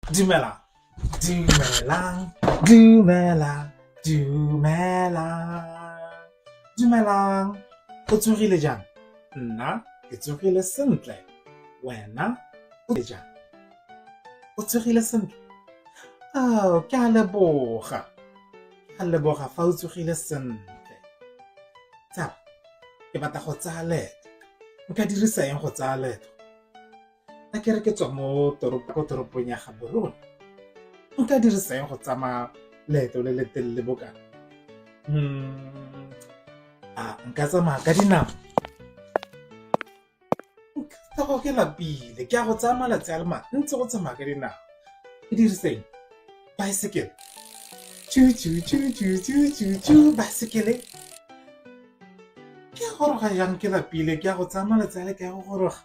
Dumela, dumelang, dumelang, dumelang, dumelang. O tsogile jang? Nna ke tsogile sentle. Wena o jang? O tsogile sentle? Oh, ke a leboga. Ke a leboga fa o tsogile sentle. Tsala, ke batla go tsaya leeto. Nka dirisa eng go tsaya leeto? A ke re ke tswa mo toropong ya ga borona. Nka dirisa eng go tsamaya leeto le le telele bokana? Nka tsamaya ka dinao. Nka go ke lapile, ke a go tsaya malatsi a le mantsi go tsamaya ka dinao. Ke diriseng baesekele. Baesekele. Ke a goroga jang ke lapile, ke a go tsaya malatsi a le ke a go goroga.